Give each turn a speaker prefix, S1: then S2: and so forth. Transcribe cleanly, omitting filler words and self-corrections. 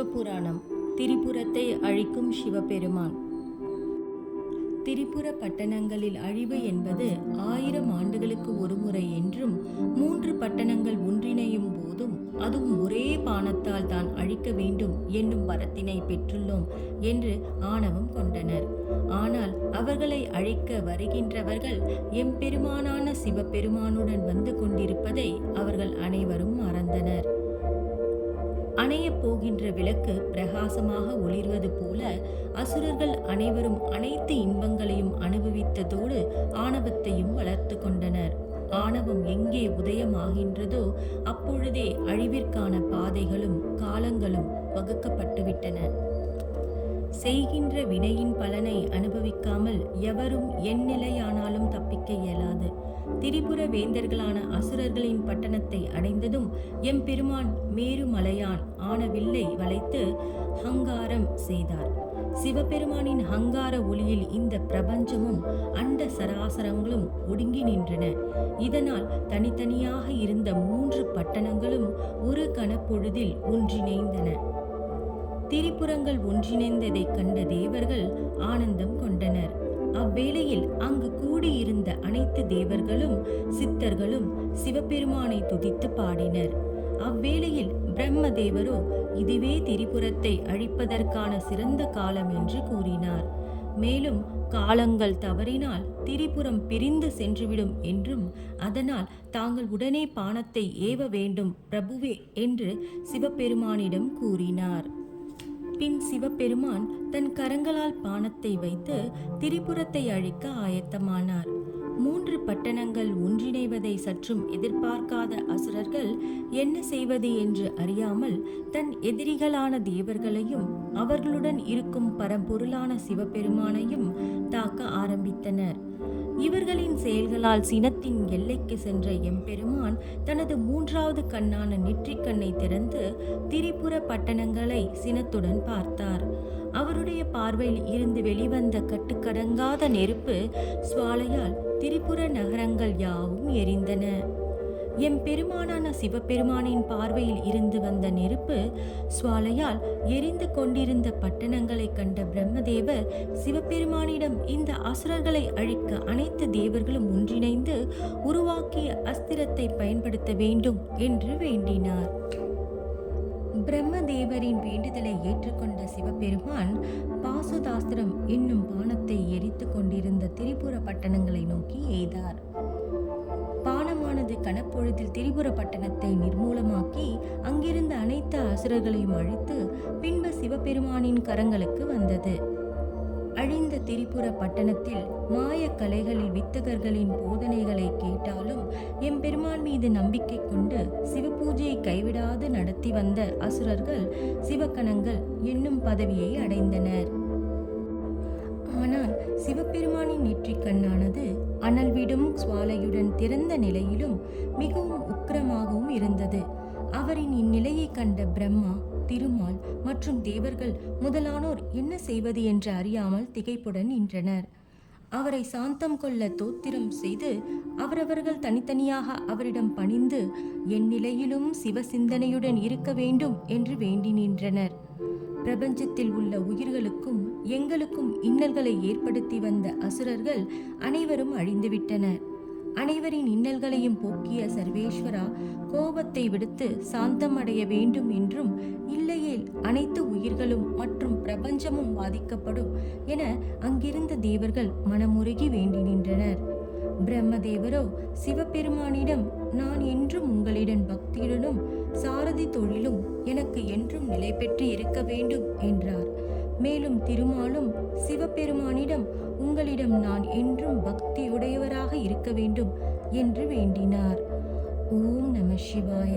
S1: சிவபுராணம். திரிபுரத்தை அழிக்கும் சிவபெருமான். திரிபுர பட்டணங்களில் அழிவு என்பது 1000 ஆண்டுகளுக்கு ஒருமுறை என்றும் 3 பட்டணங்கள் ஒன்றிணையும் போதும் அதுவும் ஒரே பானத்தால் தான் அழிக்க வேண்டும் என்னும் வரத்தினை பெற்றுள்ளோம் என்று ஆணவம் கொண்டனர். ஆனால் அவர்களை அழிக்க வருகின்றவர்கள் எம்பெருமானான சிவபெருமானுடன் வந்து கொண்டிருப்பதை அவர்கள் அனைவரும் மறந்தனர். அணையப் போகின்ற விளக்கு பிரகாசமாக ஒளிர்வது போல அசுரர்கள் அனைவரும் அனைத்து இன்பங்களையும் அனுபவித்ததோடு ஆணவத்தையும் வளர்த்து கொண்டனர். ஆணவம் எங்கே உதயமாகின்றதோ அப்பொழுதே அழிவிற்கான பாதைகளும் காலங்களும் வகுக்கப்பட்டுவிட்டன. செய்கின்ற வினையின் பலனை அனுபவிக்காமல் எவரும் என் நிலையானாலும் தப்பிக்க இயலாது. திரிபுர வேந்தர்களான அசுரர்களின் பட்டணத்தை அடைந்ததும் எம்பெருமான் மேருமலையான் ஆன வில்லை வளைத்து ஹங்காரம் செய்தார். சிவபெருமானின் ஹங்கார ஒளியில் இந்த பிரபஞ்சமும் அண்ட சராசரங்களும் ஒடுங்கி நின்றன. இதனால் தனித்தனியாக இருந்த 3 பட்டணங்களும் ஒரு கணப்பொழுதில் ஒன்றிணைந்தன. திரிபுரங்கள் ஒன்றிணைந்ததை கண்ட தேவர்கள் ஆனந்தம் கொண்டனர். அவ்வேளையில் அங்கு கூடியிருந்த அனைத்து தேவர்களும் சித்தர்களும் சிவபெருமானை துதித்து பாடினர். அவ்வேளையில் பிரம்மதேவரோ இதுவே திரிபுரத்தை அழிப்பதற்கான சிறந்த காலம் என்று கூறினார். மேலும் காலங்கள் தவறினால் திரிபுரம் பிரிந்து சென்றுவிடும் என்றும் அதனால் தாங்கள் உடனே பானத்தை ஏவ வேண்டும் பிரபுவே என்று சிவபெருமானிடம் கூறினார். பின் சிவபெருமான் தன் கரங்களால் பானத்தை வைத்து திரிபுரத்தை அழிக்க ஆயத்தமானார். 3 பட்டணங்கள் ஒன்றிணைவதை சற்றும் எதிர்பார்க்காத அசுரர்கள் என்ன செய்வது என்று அறியாமல் தன் எதிரிகளான தேவர்களையும் அவர்களுடன் இருக்கும் பரம்பொருளான சிவபெருமானையும் தாக்க ஆரம்பித்தனர். இவர்களின் செயல்களால் சினத்தின் எல்லைக்கு சென்ற எம்பெருமான் தனது 3வது கண்ணான நெற்றிக்கண்ணை திறந்து திரிபுர பட்டணங்களை சினத்துடன் பார்த்தார். அவருடைய பார்வையில் இருந்து வெளிவந்த கட்டுக்கடங்காத நெருப்பு சுவாலையால் திரிபுர நகரங்கள் யாவும் எரிந்தன. எம்பெருமானான சிவபெருமானின் பார்வையில் இருந்து வந்த நெருப்பு சுவாலையால் எரிந்து கொண்டிருந்த பட்டணங்களை கண்ட பிரம்மதேவர் சிவபெருமானிடம் இந்த அசுரர்களை அழிக்க அனைத்து தேவர்களும் ஒன்றிணைந்து உருவாக்கிய அஸ்திரத்தை பயன்படுத்த வேண்டும் என்று வேண்டினார். பிரம்மதேவரின் வேண்டுதலை ஏற்றுக்கொண்ட சிவபெருமான் பாசுதாஸ்திரம் என்னும் பானத்தை எரித்து கொண்டிருந்த திரிபுர பட்டணங்களை நோக்கி எய்தார். பானமானது கணப்பொழுதில் திரிபுர பட்டணத்தை நிர்மூலமாக்கி அங்கிருந்த அனைத்து அசுரர்களையும் அழித்து பின்பு சிவபெருமானின் கரங்களுக்கு வந்தது. அழிந்த திரிபுர பட்டணத்தில் மாய கலைகளில் வித்தகர்களின் போதனைகளை கேட்டாலும் எம்பெருமான் மீது நம்பிக்கை கொண்டு சிவபூஜையை கைவிடாது நடத்தி வந்த அசுரர்கள் சிவகணங்கள் என்னும் பதவியை அடைந்தனர். ஆனால் சிவபெருமானின் நெற்றிக் கண்ணானது அனல்விடும் சுவாலையுடன் திறந்த நிலையிலும் மிகவும் உக்கிரமாகவும் இருந்தது. அவரின் இந்நிலையை கண்ட பிரம்மா, திருமால் மற்றும் தேவர்கள் முதலானோர் என்ன செய்வது என்று அறியாமல் திகைப்புடன் நின்றனர். அவரை சாந்தம் கொள்ள தோத்திரம் செய்து அவரவர்கள் தனித்தனியாக அவரிடம் பணிந்து என் நிலையிலும் சிவசிந்தனையுடன் இருக்க வேண்டும் என்று வேண்டி நின்றனர். பிரபஞ்சத்தில் உள்ள உயிர்களுக்கும் எங்களுக்கும் இன்னல்களை ஏற்படுத்தி வந்த அசுரர்கள் அனைவரும் அழிந்துவிட்டனர். அனைவரின் இன்னல்களையும் போக்கிய சர்வேஸ்வரா கோபத்தை விடுத்து சாந்தம் அடைய வேண்டும் என்றும் இல்லையேல் அனைத்து உயிர்களும் மற்றும் பிரபஞ்சமும் பாதிக்கப்படும் என அங்கிருந்த தேவர்கள் மனமுருகி வேண்டி நின்றனர். பிரம்மதேவரோ சிவபெருமானிடம் நான் என்றும் உங்களிடம் பக்தியுடனும் சாரதி தொழிலும் எனக்கு என்றும் நிலை பெற்று இருக்க வேண்டும் என்றார். மேலும் திருமாலும் சிவபெருமானிடம் உங்களிடம் நான் என்றும் பக்தியுடையவராக இருக்க வேண்டும் என்று வேண்டினார். ஓம் நம சிவாய.